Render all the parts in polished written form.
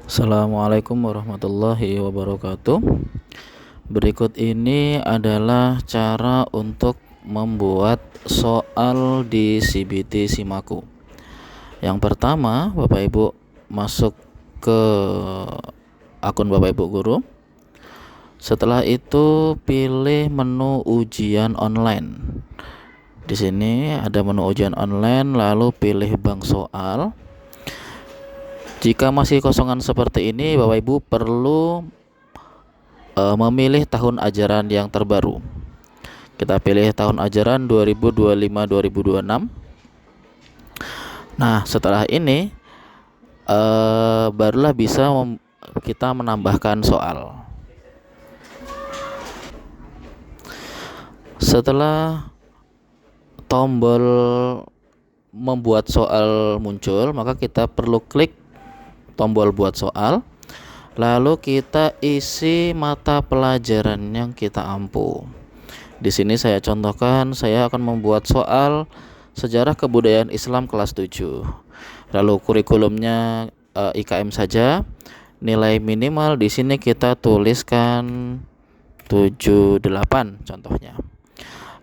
Assalamualaikum warahmatullahi wabarakatuh. Berikut ini adalah cara untuk membuat soal di CBT Simaku. Yang pertama, Bapak Ibu masuk ke akun Bapak Ibu guru. Setelah itu pilih menu ujian online. Di sini ada menu ujian online, lalu pilih bank soal. Jika masih kosongan seperti ini, Bapak Ibu perlu memilih tahun ajaran yang terbaru. Kita pilih tahun ajaran 2025-2026. Nah, setelah ini barulah bisa kita menambahkan soal. Setelah tombol membuat soal muncul, maka kita perlu klik tombol buat soal, lalu kita isi mata pelajaran yang kita ampu. Di sini saya contohkan, saya akan membuat soal Sejarah Kebudayaan Islam kelas 7. Lalu kurikulumnya IKM saja. Nilai minimal di sini kita tuliskan 78 contohnya.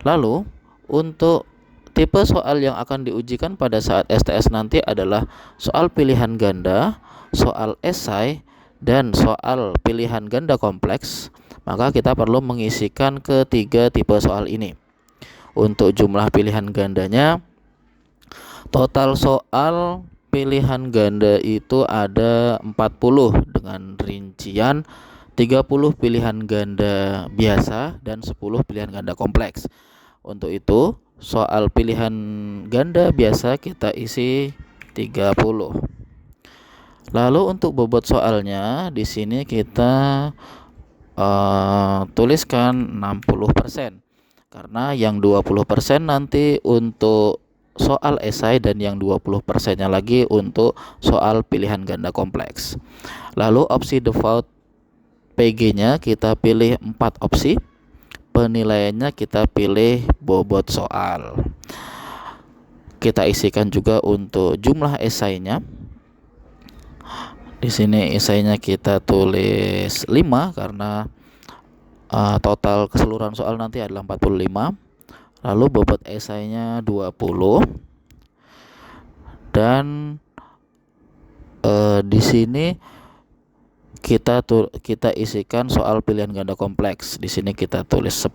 Lalu untuk tipe soal yang akan diujikan pada saat STS nanti adalah soal pilihan ganda, soal esai, dan soal pilihan ganda kompleks. Maka kita perlu mengisikan ketiga tipe soal ini. Untuk jumlah pilihan gandanya, total soal pilihan ganda itu ada 40 dengan rincian 30 pilihan ganda biasa dan 10 pilihan ganda kompleks. Untuk itu, soal pilihan ganda biasa kita isi 30. Lalu untuk bobot soalnya di sini kita tuliskan 60%. Karena yang 20% nanti untuk soal esai dan yang 20%-nya lagi untuk soal pilihan ganda kompleks. Lalu opsi default PG-nya kita pilih 4 opsi. Penilaiannya kita pilih bobot soal. Kita isikan juga untuk jumlah esainya. Di sini esainya kita tulis 5 karena total keseluruhan soal nanti adalah 45. Lalu bobot esainya 20. Dan di sini kita isikan soal pilihan ganda kompleks. Di sini kita tulis 10.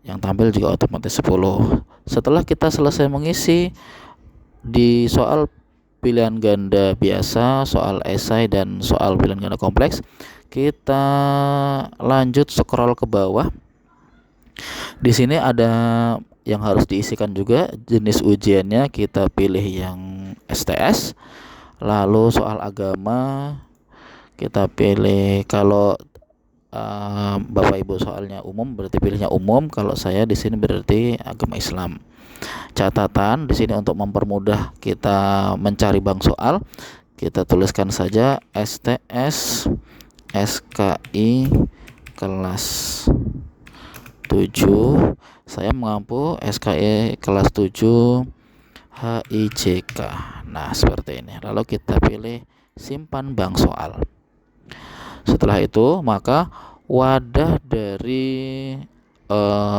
Yang tampil juga otomatis 10. Setelah kita selesai mengisi di soal pilihan ganda biasa, soal esai, dan soal pilihan ganda kompleks, kita lanjut scroll ke bawah. Di sini ada yang harus diisikan juga, jenis ujiannya kita pilih yang STS. Lalu soal agama kita pilih, kalau Bapak Ibu soalnya umum berarti pilihnya umum, kalau saya di sini berarti agama Islam. Catatan di sini untuk mempermudah kita mencari bank soal, kita tuliskan saja STS SKI kelas 7. Saya mengampu SKI kelas 7 HIJK. Nah, seperti ini. Lalu kita pilih simpan bank soal. Setelah itu, maka wadah dari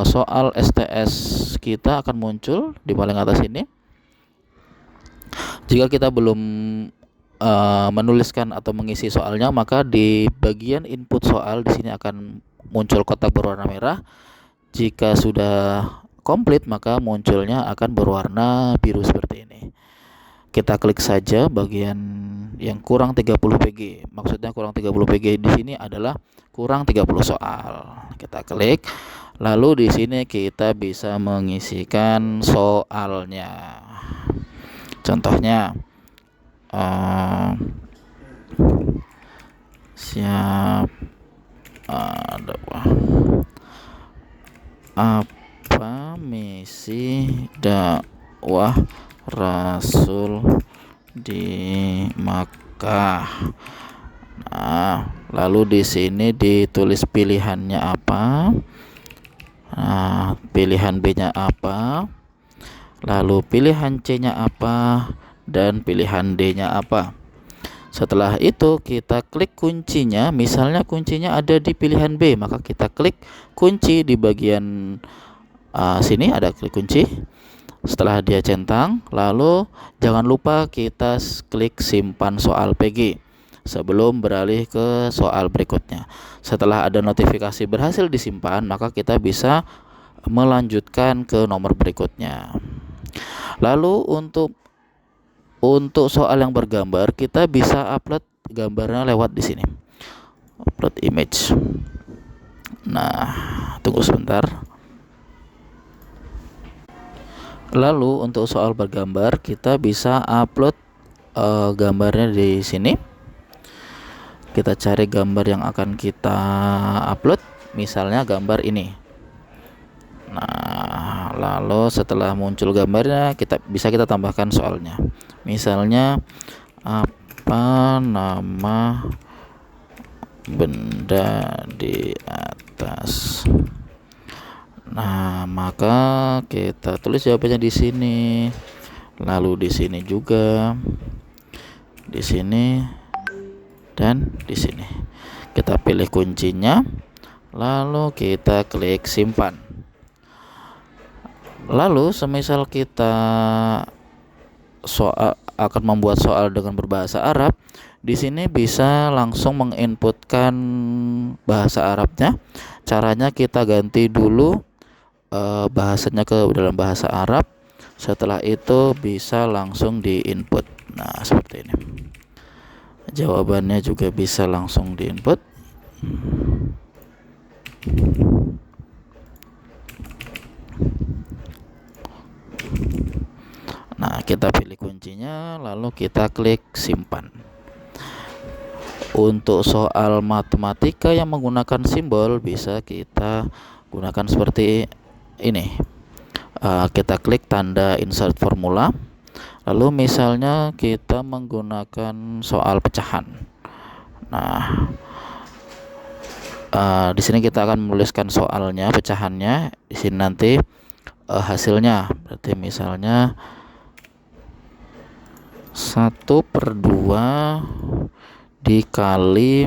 soal STS kita akan muncul di paling atas ini. Jika kita belum menuliskan atau mengisi soalnya, maka di bagian input soal di sini akan muncul kotak berwarna merah. Jika sudah komplit, maka munculnya akan berwarna biru seperti ini. Kita klik saja bagian yang kurang 30 PG. Maksudnya kurang 30 PG di sini adalah kurang 30 soal. Kita klik. Lalu di sini kita bisa mengisikan soalnya. Contohnya apa misi dakwah Rasul di Makkah. Nah, lalu di sini ditulis pilihannya apa. Nah, pilihan B-nya apa. Lalu pilihan C-nya apa dan pilihan D-nya apa. Setelah itu kita klik kuncinya, misalnya kuncinya ada di pilihan B, maka kita klik kunci di bagian sini ada klik kunci. Setelah dia centang, lalu jangan lupa kita klik simpan soal PG sebelum beralih ke soal berikutnya. Setelah ada notifikasi berhasil disimpan, maka kita bisa melanjutkan ke nomor berikutnya. Lalu untuk soal yang bergambar, kita bisa upload gambarnya lewat di sini. Upload image. Nah, tunggu sebentar. Lalu untuk soal bergambar, kita bisa upload gambarnya di sini. Kita cari gambar yang akan kita upload, misalnya gambar ini. Nah, lalu setelah muncul gambarnya, kita tambahkan soalnya. Misalnya apa nama benda di atas. Nah, maka kita tulis jawabannya di sini. Lalu di sini juga. Di sini dan di sini. Kita pilih kuncinya. Lalu kita klik simpan. Lalu semisal kita akan membuat soal dengan berbahasa Arab, di sini bisa langsung menginputkan bahasa Arabnya. Caranya kita ganti dulu bahasanya ke dalam bahasa Arab. Setelah itu bisa langsung diinput. Nah, seperti ini. Jawabannya juga bisa langsung diinput. Nah, kita pilih kuncinya, lalu kita klik simpan. Untuk soal matematika yang menggunakan simbol, bisa kita gunakan seperti ini. Kita klik tanda insert formula. Lalu misalnya kita menggunakan soal pecahan. Nah, di sini kita akan menuliskan soalnya, pecahannya. Di sini nanti hasilnya. Berarti misalnya 1/2 dikali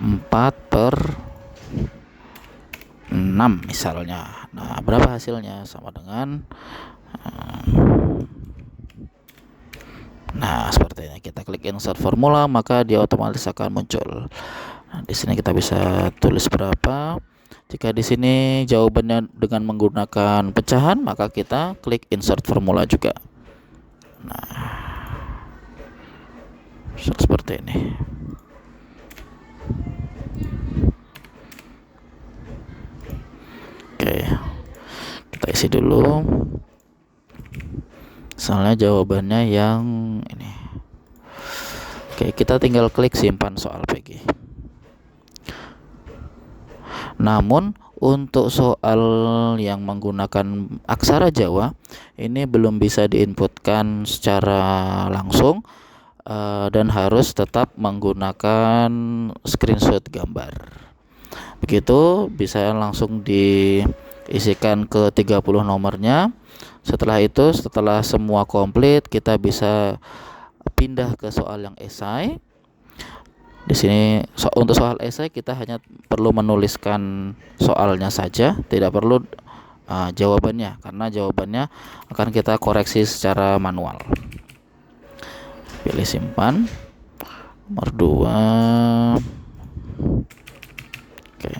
4/6 misalnya. Nah, berapa hasilnya? Sama dengan nah, seperti ini. Kita klik insert formula, maka dia otomatis akan muncul. Nah, di sini kita bisa tulis berapa. Jika di sini jawabannya dengan menggunakan pecahan, maka kita klik insert formula juga. Nah, seperti ini. Oke, kita isi dulu. Misalnya jawabannya yang ini. Oke, kita tinggal klik simpan soal PG. Namun untuk soal yang menggunakan aksara Jawa, ini belum bisa diinputkan secara langsung dan harus tetap menggunakan screenshot gambar. Begitu, bisa langsung diisikan ke 30 nomornya. Setelah itu, setelah semua komplit, kita bisa pindah ke soal yang esai. Di sini untuk soal esai kita hanya perlu menuliskan soalnya saja, tidak perlu jawabannya, karena jawabannya akan kita koreksi secara manual. Pilih simpan. Nomor 2. Oke.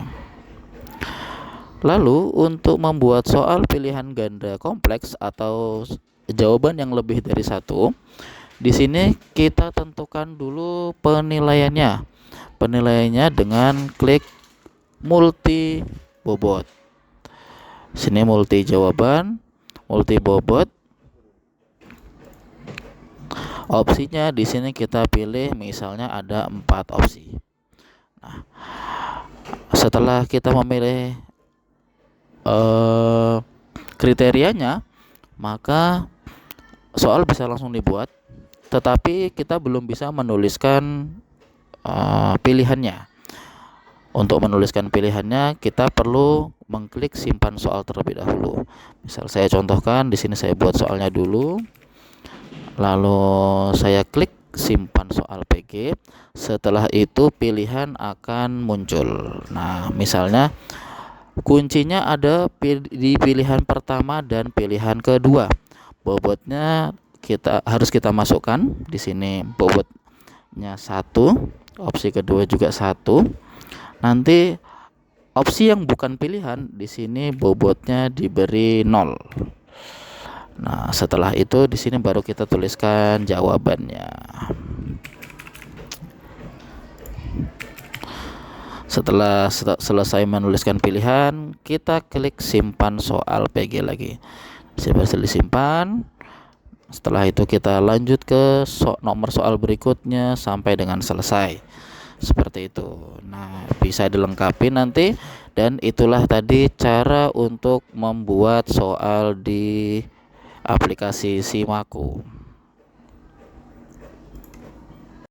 Lalu untuk membuat soal pilihan ganda kompleks atau jawaban yang lebih dari satu, di sini kita tentukan dulu penilaiannya. Penilaiannya dengan klik multi bobot. Sini multi jawaban, multi bobot. Opsinya di sini kita pilih misalnya ada 4 opsi. Nah, setelah kita memilih kriterianya, maka soal bisa langsung dibuat, tetapi kita belum bisa menuliskan pilihannya. Untuk menuliskan pilihannya kita perlu mengklik simpan soal terlebih dahulu. Misal saya contohkan di sini, saya buat soalnya dulu. Lalu saya klik simpan soal PG. Setelah itu pilihan akan muncul. Nah, misalnya kuncinya ada di pilihan pertama dan pilihan kedua. Bobotnya harus kita masukkan di sini, bobotnya 1, opsi kedua juga 1. Nanti opsi yang bukan pilihan di sini bobotnya diberi 0. Nah, setelah itu di sini baru kita tuliskan jawabannya. Setelah selesai menuliskan pilihan, kita klik simpan soal PG lagi. Berhasil disimpan. Setelah itu kita lanjut ke nomor soal berikutnya sampai dengan selesai. Seperti itu. Nah, bisa dilengkapi nanti. Dan itulah tadi cara untuk membuat soal di aplikasi Simaku.